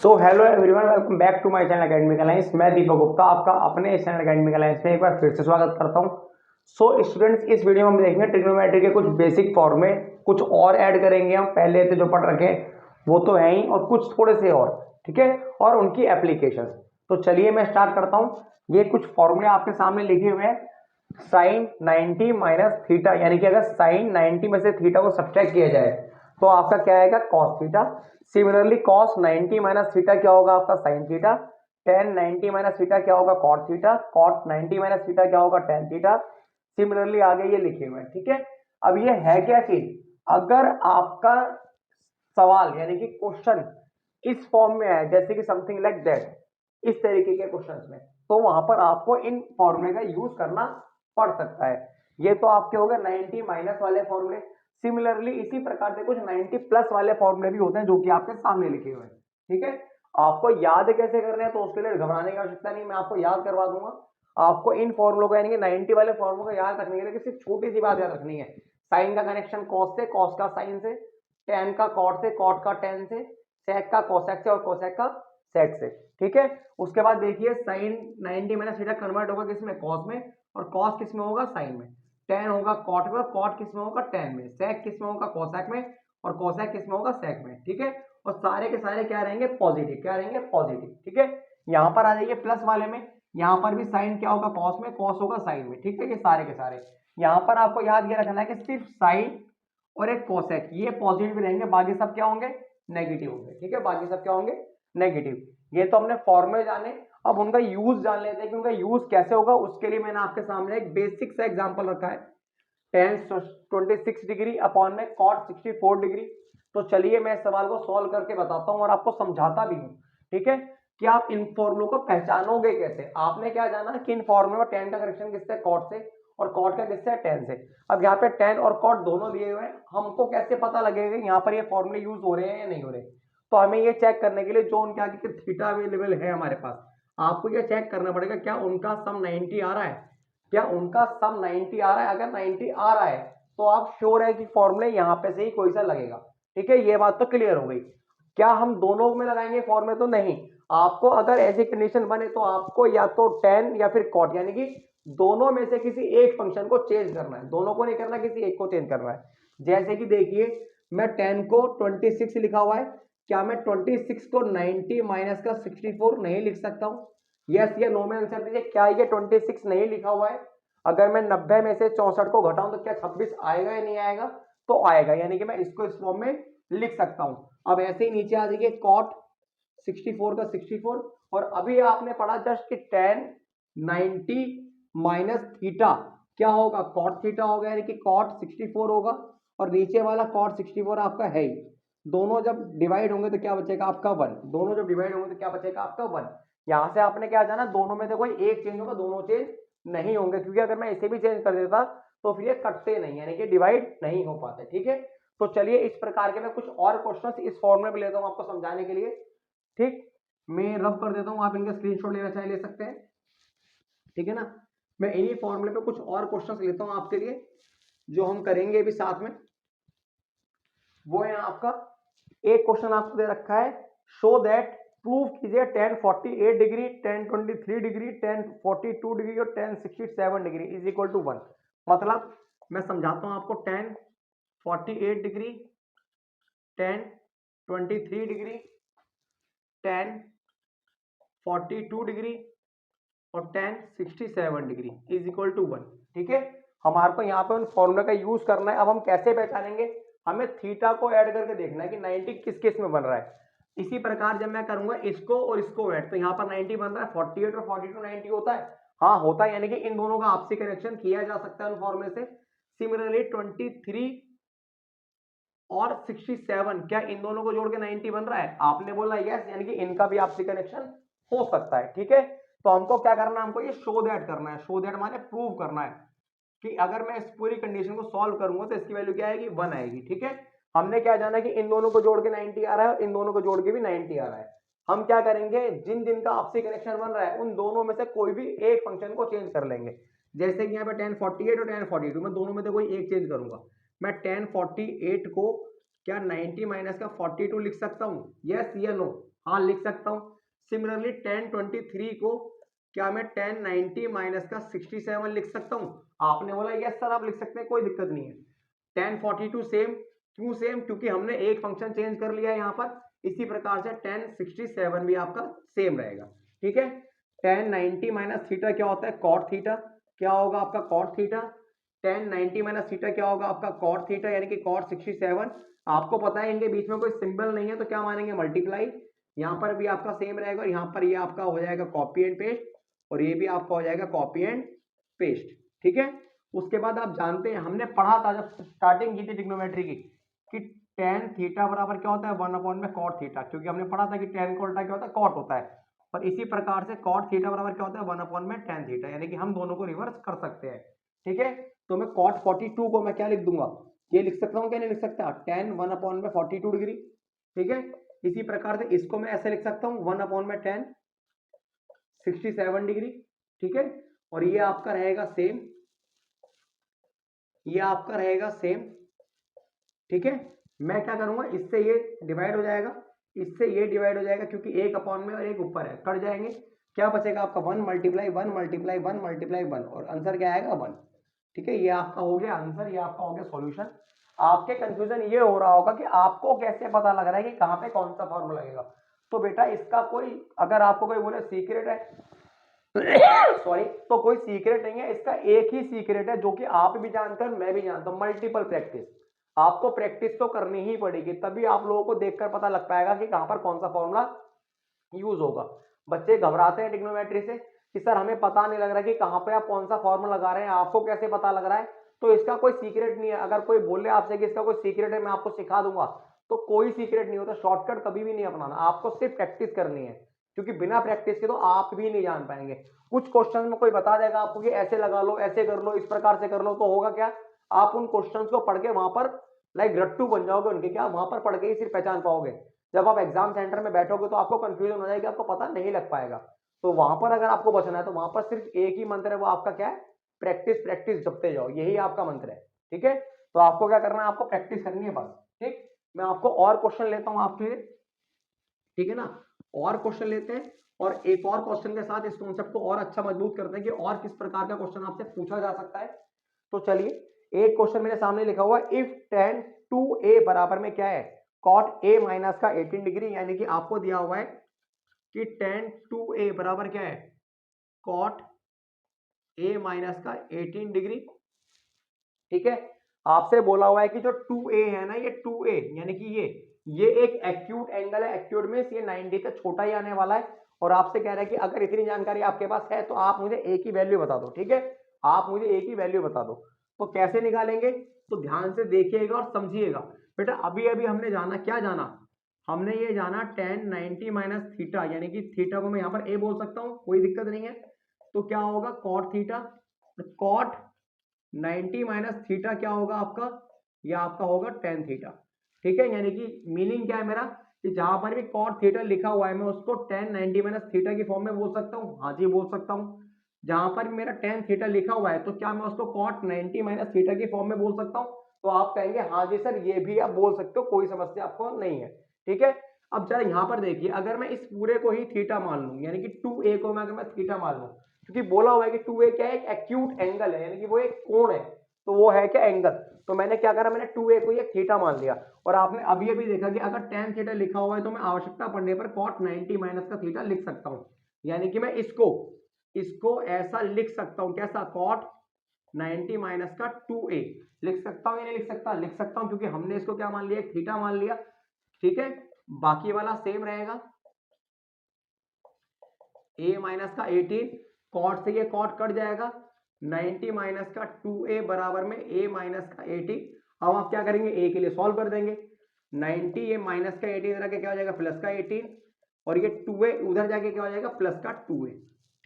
So hello everyone, welcome back to my channel Academic Alliance. मैं दीपक गुप्ता आपका अपने इस चैनल एकेडमिक अलायंस में एक बार फिर से स्वागत करता हूं। सो स्टूडेंट्स, इस वीडियो में हम देखेंगे ट्रिग्नोमेट्री के कुछ बेसिक फॉर्मूले, कुछ और ऐड करेंगे। हम पहले से जो पढ़ रखे वो तो है ही, और कुछ थोड़े से और, ठीक है, और उनकी एप्लीकेशन। तो चलिए मैं स्टार्ट करता हूँ। ये कुछ फॉर्मूले आपके सामने लिखे हुए हैं। साइन 90 माइनस थीटा, यानी कि अगर साइन 90 में से थीटा को सब्ट्रैक्ट किया जाए तो आपका क्या आएगा, cos theta. Similarly cos 90 minus theta क्या होगा, आपका sine theta. Tan 90 minus theta क्या होगा, cot theta. Cot 90 minus theta क्या होगा, टेन थीटा। सिमिलरली आगे ये लिखे हुए हैं, ठीक है। अब ये है क्या चीज, अगर आपका सवाल यानी कि क्वेश्चन इस फॉर्म में है, जैसे कि समथिंग लाइक दैट, इस तरीके के क्वेश्चंस में, तो वहां पर आपको इन फॉर्मूले का यूज करना पड़ सकता है। ये तो आपके हो गए 90 माइनस वाले फॉर्मूले। सिमिलरली इसी प्रकार से कुछ 90 प्लस वाले फॉर्मूले भी होते हैं जो कि आपके सामने लिखे हुए हैं, ठीक है। आपको याद कैसे करने हैं तो उसके लिए घबराने की आवश्यकता नहीं, मैं आपको याद करवा दूंगा। आपको इन फॉर्मूलों को यानी कि 90 वाले फॉर्मूलों को याद रखने के लिए सिर्फ छोटी सी बात याद रखनी है। साइन का कनेक्शन कॉस से, कॉस का साइन से, टेन का कॉट से, कॉट का टेन से, सेक का कोसेक से और कोसेक का सेक से, ठीक है। उसके बाद देखिए साइन 90 माइनस थीटा कन्वर्ट होगा किसमें, कॉस में, और कॉस किस में होगा, साइन में। टेन होगा कॉट में, और कॉट किस में होगा, टेन में। सेक किस में होगा, कोसेक में, और कोसेक किस में होगा, सेक में, ठीक है। और सारे के सारे क्या रहेंगे, पॉजिटिव, क्या रहेंगे, पॉजिटिव, ठीक है। यहाँ पर आ जाइए प्लस वाले में, यहाँ पर भी साइन क्या होगा, कॉस में, कॉस होगा साइन में, ठीक है। ये सारे के सारे यहाँ पर आपको याद ये रखना है कि सिर्फ साइन और एक कोसेक ये पॉजिटिव रहेंगे, बाकी सब क्या होंगे, नेगेटिव होंगे, ठीक है। बाकी सब क्या होंगे, नेगेटिव। ये तो हमने फॉर्मूले जाने, अब उनका यूज जान लेते हैं कि उनका यूज कैसे होगा। उसके लिए मैंने आपके सामने एक बेसिक सा एग्जांपल रखा है, टेन 26 डिग्री अपॉन में कॉट 64 डिग्री। तो चलिए मैं इस सवाल को सॉल्व करके बताता हूं और आपको समझाता भी हूं, ठीक है, कि आप इन फॉर्मूलों को पहचानोगे कैसे। आपने क्या जाना कि इन फॉर्मूले में टेन का करेक्शन किससे, कॉट से, और कॉट का किससे, टेन से। अब यहाँ पे टेन और कॉट दोनों दिए हुए हैं, हमको कैसे पता लगेगा यहाँ पर ये फॉर्मूले यूज हो रहे हैं या नहीं हो रहे। तो हमें ये चेक करने के लिए जो उनके आगे थीटा अवेलेबल है हमारे पास, आपको ये चेक करना पड़ेगा क्या उनका सम 90 आ रहा है, क्या उनका सम 90 आ रहा है। अगर 90 आ रहा है तो आप श्योर है कि फॉर्मूले यहाँ पे से ही कोई सा लगेगा, ठीक है। ये बात तो क्लियर हो गई। क्या हम दोनों में लगाएंगे फॉर्मूले, तो नहीं। आपको अगर ऐसी कंडीशन बने तो आपको या तो टेन या फिर कॉट, यानी कि दोनों में से किसी एक फंक्शन को चेंज करना है, दोनों को नहीं करना, किसी एक को चेंज करना है। जैसे कि देखिए मैं 10 को 26 लिखा हुआ है, क्या मैं 26 को 90 माइनस का 64 नहीं लिख सकता हूं, यस या नो में आंसर दीजिए। क्या ये 26 नहीं लिखा हुआ है, अगर मैं 90 में से 64 को घटाऊं तो क्या 26 आएगा या नहीं आएगा, तो आएगा, यानी कि मैं इसको इस फॉर्म में लिख सकता हूं। अब ऐसे ही नीचे आ जाइए, कॉट 64 का 64, और अभी आपने पढ़ा जस्ट कि टेन 90 माइनस थीटा क्या होगा, कॉट थीटा होगा, यानी कि कॉट 64 होगा, और नीचे वाला कॉट 64 आपका है ही। दोनों जब डिवाइड होंगे तो क्या बचेगा आपका वन, दोनों जब डिवाइड होंगे तो क्या बचेगा आपका वन। यहां से आपने क्या जाना, दोनों में से कोई एक चेंज होगा, दोनों चेंज नहीं होंगे, क्योंकि अगर मैं इसे भी चेंज कर देता तो फिर ये कटते नहीं, यानी कि डिवाइड नहीं हो पाते, ठीक है। तो चलिए इस प्रकार के मैं कुछ और क्वेश्चंस इस फॉर्मूले में लेता हूं आपको समझाने के लिए, ठीक। मैं रब कर देता हूं, आप इनका स्क्रीनशॉट लेना चाहे ले सकते हैं, ठीक है ना। मैं इन्हीं फॉर्मूले पे कुछ और क्वेश्चंस लेता हूं आपके लिए, जो हम करेंगे अभी साथ में। वो है आपका एक क्वेश्चन आपको दे रखा है, शो दैट, प्रूव कीजिए 1048 डिग्री, 1023 डिग्री, 1042 डिग्री और 1067 डिग्री इज इक्वल टू 1। मतलब मैं समझाता हूं आपको, 1048 डिग्री, 1023 डिग्री, 1042 डिग्री और 1067 डिग्री इज इक्वल टू 1, ठीक है। हमारे को यहाँ पे उन फॉर्मूला का यूज करना है। अब हम कैसे पहचानेंगे, हमें थीटा को ऐड करके देखना है कि 90 किस किस में बन रहा है। इसी प्रकार जब मैं करूंगा इसको और इसको ऐड, तो यहाँ पर 90 बन रहा है, 48 और 42 90 होता है, हाँ होता है, यानी कि इन दोनों का आपसी कनेक्शन किया जा सकता है उन फॉर्मूले से। सिमिलरली 23 और 67, क्या इन दोनों को जोड़ के 90 बन रहा है, आपने बोला यस, यानी कि इनका भी आपसी कनेक्शन हो सकता है, ठीक है। तो हमको क्या करना है, हमको ये शो दैट करना है। शो दैट माने प्रूव करना है कि अगर मैं इस पूरी कंडीशन को सॉल्व करूंगा तो इसकी वैल्यू क्या आएगी, 1 आएगी, ठीक है। हमने क्या जाना कि इन दोनों को जोड़ के 90 आ रहा है और इन दोनों को जोड़ के भी 90 आ रहा है। हम क्या करेंगे, जिन जिन का आपसी कनेक्शन बन रहा है उन दोनों में से कोई भी एक फंक्शन को चेंज कर लेंगे। जैसे कि यहाँ पे 1048 और 1042, मैं दोनों में से कोई एक चेंज करूंगा। मैं 1048 को क्या 90 माइनस का 42 लिख सकता हूँ, यस या नो, हाँ लिख सकता हूँ। सिमिलरली tan 23 को क्या मैं tan 90 माइनस का 67 लिख सकता हूँ? आपने बोला यस सर आप लिख सकते हैं, कोई दिक्कत नहीं है। tan 42 सेम, क्यों सेम? क्योंकि हमने एक फंक्शन चेंज कर लिया है यहाँ पर। इसी प्रकार से tan 67 भी आपका सेम रहेगा, ठीक है। tan 90 माइनस थीटा क्या होता है? cot theta. क्या होगा आपका? cot theta. tan 90 minus theta क्या होगा आपका? cot थीटा, यानी कि cot 67। आपको पता है इनके बीच में कोई सिंबल नहीं है तो क्या मानेंगे? मल्टीप्लाई। यहाँ पर भी आपका सेम रहेगा और यहाँ पर ये आपका हो जाएगा कॉपी एंड पेस्ट, और ये भी आपका हो जाएगा कॉपी एंड पेस्ट, ठीक है। उसके बाद आप जानते हैं हमने पढ़ा था जब स्टार्टिंग की थी ट्रिग्नोमेट्री की कि tan थीटा बराबर क्या होता है? 1 में cot थीटा, क्योंकि हमने पढ़ा था कि tan का उल्टा क्या होता है? cot होता है। और इसी प्रकार से cot थीटा बराबर क्या होता है? 1 में tan थीटा, यानी कि हम दोनों को रिवर्स कर सकते हैं, ठीक है। तो मैं cot 42 को मैं क्या लिख दूंगा? ये लिख सकता हूँ क्या नहीं लिख सकता? tan 1 में 42 डिग्री, ठीक है। इसी प्रकार से इसको मैं ऐसे लिख सकता हूँ 1 में tan 67 डिग्री, ठीक है। और ये आपका रहेगा सेम, ये आपका रहेगा सेम, ठीक है। मैं क्या करूंगा, इससे ये डिवाइड हो जाएगा, इससे ये डिवाइड हो जाएगा, क्योंकि एक अपॉन में और एक ऊपर है, कट जाएंगे। क्या बचेगा आपका? 1 मल्टीप्लाई 1 मल्टीप्लाई 1 मल्टीप्लाई 1, और आंसर क्या आएगा? 1, ठीक है। ये आपका हो गया आंसर, ये आपका हो गया सॉल्यूशन। आपके कंफ्यूजन ये हो रहा होगा कि आपको कैसे पता लग रहा है कि कहाँ पे कौन सा फॉर्मूला लगेगा। तो बेटा इसका कोई, अगर आपको कोई बोले सीक्रेट है सॉरी, तो कोई सीक्रेट नहीं है, इसका एक ही सीक्रेट है जो कि आप भी जानते हैं और मैं भी जानता हूं, मल्टीपल प्रैक्टिस। आपको प्रैक्टिस तो करनी ही पड़ेगी, तभी आप लोगों को देखकर पता लग पाएगा कि कहां पर कौन सा फॉर्मूला यूज होगा। बच्चे घबराते हैं ट्रिग्नोमेट्री से कि सर हमें पता नहीं लग रहा कि कहां पे आप कौन सा फॉर्मूला लगा रहे हैं, आपको कैसे पता लग रहा है? तो इसका कोई सीक्रेट नहीं है। अगर कोई बोले आपसे कि इसका कोई सीक्रेट है, मैं आपको सिखा दूंगा, तो कोई सीक्रेट नहीं होता। शॉर्टकट कभी भी नहीं अपनाना, आपको सिर्फ प्रैक्टिस करनी है, क्योंकि बिना प्रैक्टिस के तो आप भी नहीं जान पाएंगे। कुछ क्वेश्चन में कोई बता देगा आपको कि ऐसे लगा लो, ऐसे कर लो, इस प्रकार से कर लो, तो होगा क्या? आप उन क्वेश्चंस को पढ़ के वहां पर लाइक रट्टू बन जाओगे उनके, क्या वहां पर पढ़ के ही सिर्फ पहचान पाओगे। जब आप एग्जाम सेंटर में बैठोगे तो आपको कंफ्यूजन हो जाएगी, आपको पता नहीं लग पाएगा। तो वहां पर अगर आपको बचना है तो वहां पर सिर्फ एक ही मंत्र है, वो आपका क्या है? प्रैक्टिस प्रैक्टिस जपते जाओ, यही आपका मंत्र है, ठीक है। तो आपको क्या करना है? आपको प्रैक्टिस करनी है बस, ठीक। मैं आपको और क्वेश्चन लेता हूं आपके लिए, ठीक है ना। और क्वेश्चन लेते हैं, और एक और क्वेश्चन के साथ इस कॉन्सेप्ट को और अच्छा मजबूत करते हैं कि और किस प्रकार का क्वेश्चन आपसे पूछा जा सकता है। तो चलिए एक क्वेश्चन मेरे सामने लिखा हुआ है, इफ tan 2a बराबर में क्या है? cot a माइनस का 18 डिग्री, यानी कि आपको दिया हुआ है कि tan 2a बराबर क्या है? cot a माइनस का 18 डिग्री, ठीक है। आपसे बोला हुआ है कि जो 2a है ना, ये 2a यानी कि ये एक एक्यूट एंगल है, एक्यूट में ये 90 से छोटा ही आने वाला है। और आपसे कह रहा है कि अगर इतनी जानकारी आपके पास है तो आप मुझे एक ही वैल्यू बता दो, ठीक है। आप मुझे एक ही वैल्यू बता दो। तो कैसे निकालेंगे? तो ध्यान से देखिएगा और समझिएगा। बेटा अभी अभी हमने जाना, क्या जाना? हमने ये जाना tan 90 माइनस थीटा, यानी कि थीटा को मैं यहाँ पर a बोल सकता हूँ, कोई दिक्कत नहीं है। तो क्या होगा? cot theta, cot 90 minus theta क्या होगा आपका? यह आपका होगा tan थीटा, ठीक है। यानी कि मीनिंग क्या है मेरा कि जहां पर भी cot थीटा लिखा हुआ है मैं उसको tan 90 माइनस थीटा की फॉर्म में बोल सकता हूँ, हाँ जी बोल सकता हूँ। जहां पर भी मेरा tan थीटा लिखा हुआ है तो क्या मैं उसको cot 90 माइनस थीटा की फॉर्म में बोल सकता हूँ? तो आप कहेंगे हाँ जी सर, ये भी आप बोल सकते हो, कोई समस्या आपको नहीं है, ठीक है। अब जरा यहाँ पर देखिए, अगर मैं इस पूरे को ही थीटा मान लूं, यानी कि 2a को मैं अगर मैं थीटा मान लूं, क्योंकि बोला हुआ है कि 2a क्या है? एक एक्यूट एंगल है, यानी कि वो एक कोण है, तो वो है क्या? एंगल। तो मैंने क्या करा? मैंने 2a को एक थीटा मान लिया। और आपने अभी अभी देखा कि अगर tan थीटा लिखा हुआ है तो मैं आवश्यकता पड़ने पर cot 90 माइनस का थीटा लिख सकता हूं। यानी कि मैं इसको इसको ऐसा लिख सकता हूं, कैसा? cot 90 माइनस का 2a लिख सकता हूं या नहीं लिख सकता? लिख सकता हूं, क्योंकि हमने इसको क्या मान लिया? एक थीटा मान लिया, ठीक है। बाकी वाला सेम रहेगा, a माइनस का 18, कॉट से ये कॉट कट जाएगा, 90 माइनस का 2a बराबर में a माइनस का 18। अब आप क्या करेंगे? a के लिए सॉल्व कर देंगे। 90 ये माइनस का 18 इधर क्या हो जाएगा? प्लस का 18, और ये 2a उधर जाके क्या हो जाएगा? प्लस का 2a,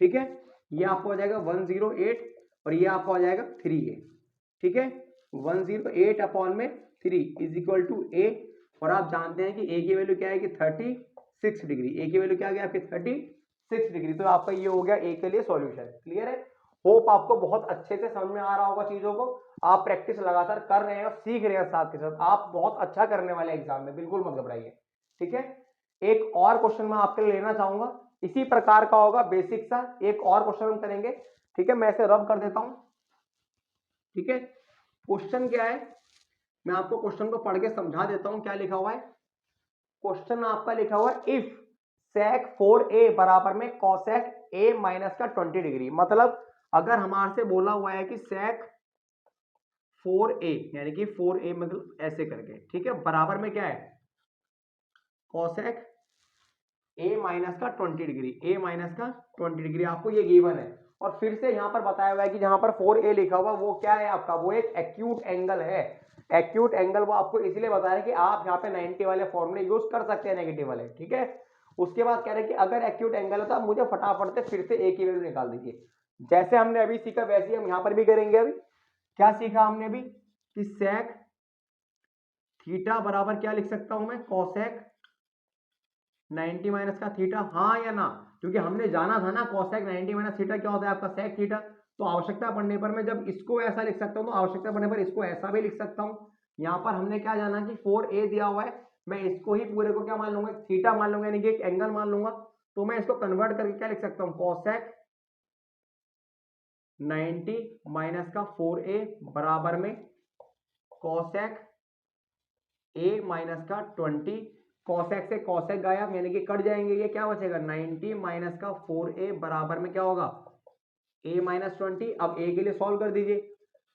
ठीक है। ये आपको हो जाएगा 108, और ये आपका हो जाएगा 3a, ठीक है। 108 अपॉन में 3 इज इक्वल टू a। और आप जानते हैं कि a की वैल्यू क्या है कि 36 डिग्री, a की वैल्यू क्या आ गया आपकी? 36 डिग्री। तो आपका ये हो गया ए के लिए सॉल्यूशन। क्लियर है? होप आपको बहुत अच्छे से समझ में आ रहा होगा चीजों को। आप प्रैक्टिस लगातार कर रहे हैं और सीख रहे हैं साथ के साथ, आप बहुत अच्छा करने वाले एग्जाम में, बिल्कुल मत घबराइए, ठीक है। एक और क्वेश्चन मैं आपके लिए लेना चाहूंगा, इसी प्रकार का होगा, बेसिक सा एक और क्वेश्चन हम करेंगे। ठीक है, मैं इसे रब कर देता हूं। ठीक है, क्वेश्चन क्या है, मैं आपको क्वेश्चन को पढ़ के समझा देता हूं क्या लिखा हुआ है। क्वेश्चन आपका लिखा हुआ है इफ sec 4a बराबर में cosec a माइनस का 20 डिग्री। मतलब अगर हमारे से बोला हुआ है कि sec 4a यानी कि 4a मतलब ऐसे करके, ठीक है, बराबर में क्या है cosec a माइनस का 20 डिग्री, a माइनस का 20 डिग्री आपको ये गिवन है। और फिर से यहां पर बताया हुआ है कि जहां पर 4a लिखा हुआ वो क्या है आपका, वो एक एक्यूट एंगल है। एक्यूट एंगल वो आपको इसलिए बता रहे हैं कि आप यहाँ पे 90 वाले फॉर्मूले यूज कर सकते हैं नेगेटिव वाले। ठीक है, उसके बाद कह रहे हैं कि अगर एक्यूट एंगल है तो आप मुझे फटाफट से फिर से ए की वैल्यू निकाल दीजिए। जैसे हमने अभी सीखा वैसे ही हम यहाँ पर भी करेंगे। अभी क्या सीखा हमने अभी कि sec थीटा बराबर क्या लिख सकता हूं मैं, cosec 90 माइनस का थीटा, हाँ या ना, क्योंकि हमने जाना था ना cosec 90 माइनस थीटा क्या होता है आपका sec थीटा। तो आवश्यकता पड़ने पर मैं जब इसको ऐसा लिख सकता हूं तो आवश्यकता पड़ने पर इसको ऐसा भी लिख सकता हूं। यहां पर हमने क्या जाना कि 4a दिया हुआ है, मैं इसको ही पूरे को क्या मान लूंगा, थीटा मान लूंगा, यानी कि एक एंगल मान लूंगा। तो मैं इसको कन्वर्ट करके क्या लिख सकता हूँ, cosec 90 माइनस का 4a बराबर में cosec a माइनस का 20, cosec से cosec गायब यानी कि कट जाएंगे, ये क्या बचेगा 90 माइनस का 4a बराबर में क्या होगा a माइनस 20। अब a के लिए सॉल्व कर दीजिए,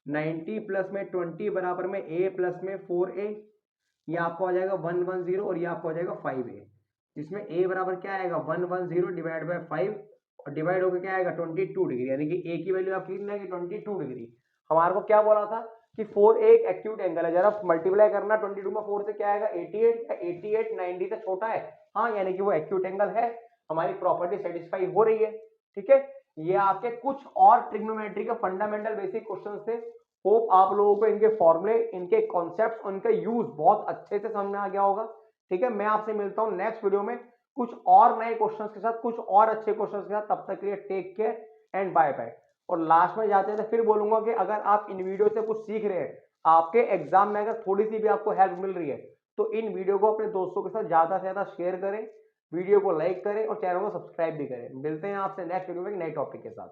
90 प्लस में 20 बराबर में a प्लस में 4a, ये आपको आ जाएगा 110 और ये आपको आ जाएगा 5a, जिसमें a बराबर क्या आएगा 110 डिवाइड बाय 5 और डिवाइड होकर क्या आएगा 22 डिग्री, यानी कि a की वैल्यू आपकी कितनी आएगी 22 डिग्री। हमारे को क्या बोला था कि 4 एक एक्यूट एंगल है, जरा मल्टीप्लाई करना 22 में 4 से क्या आएगा 88, 88 90 से छोटा है, हाँ यानी कि वो एक्यूट एंगल है, हमारी प्रॉपर्टी सेटिस्फाई हो रही है। ठीक है, ये आपके कुछ और ट्रिग्नोमेट्री के फंडामेंटल बेसिक क्वेश्चन थे। होप आप लोगों को इनके फॉर्मूले, इनके कॉन्सेप्ट, उनका यूज बहुत अच्छे से समझ में आ गया होगा। ठीक है, मैं आपसे मिलता हूं नेक्स्ट वीडियो में कुछ और नए क्वेश्चंस के साथ, कुछ और अच्छे क्वेश्चंस के साथ। तब तक के लिए take care and bye bye. और लास्ट में जाते हैं फिर बोलूंगा कि अगर आप इन वीडियो से कुछ सीख रहे हैं, आपके एग्जाम में अगर थोड़ी सी भी आपको हेल्प मिल रही है, तो इन वीडियो को अपने दोस्तों के साथ ज्यादा से ज्यादा शेयर करें, वीडियो को लाइक करें और चैनल को सब्सक्राइब भी करें। मिलते हैं आपसे नेक्स्ट वीडियो में एक नए टॉपिक के साथ।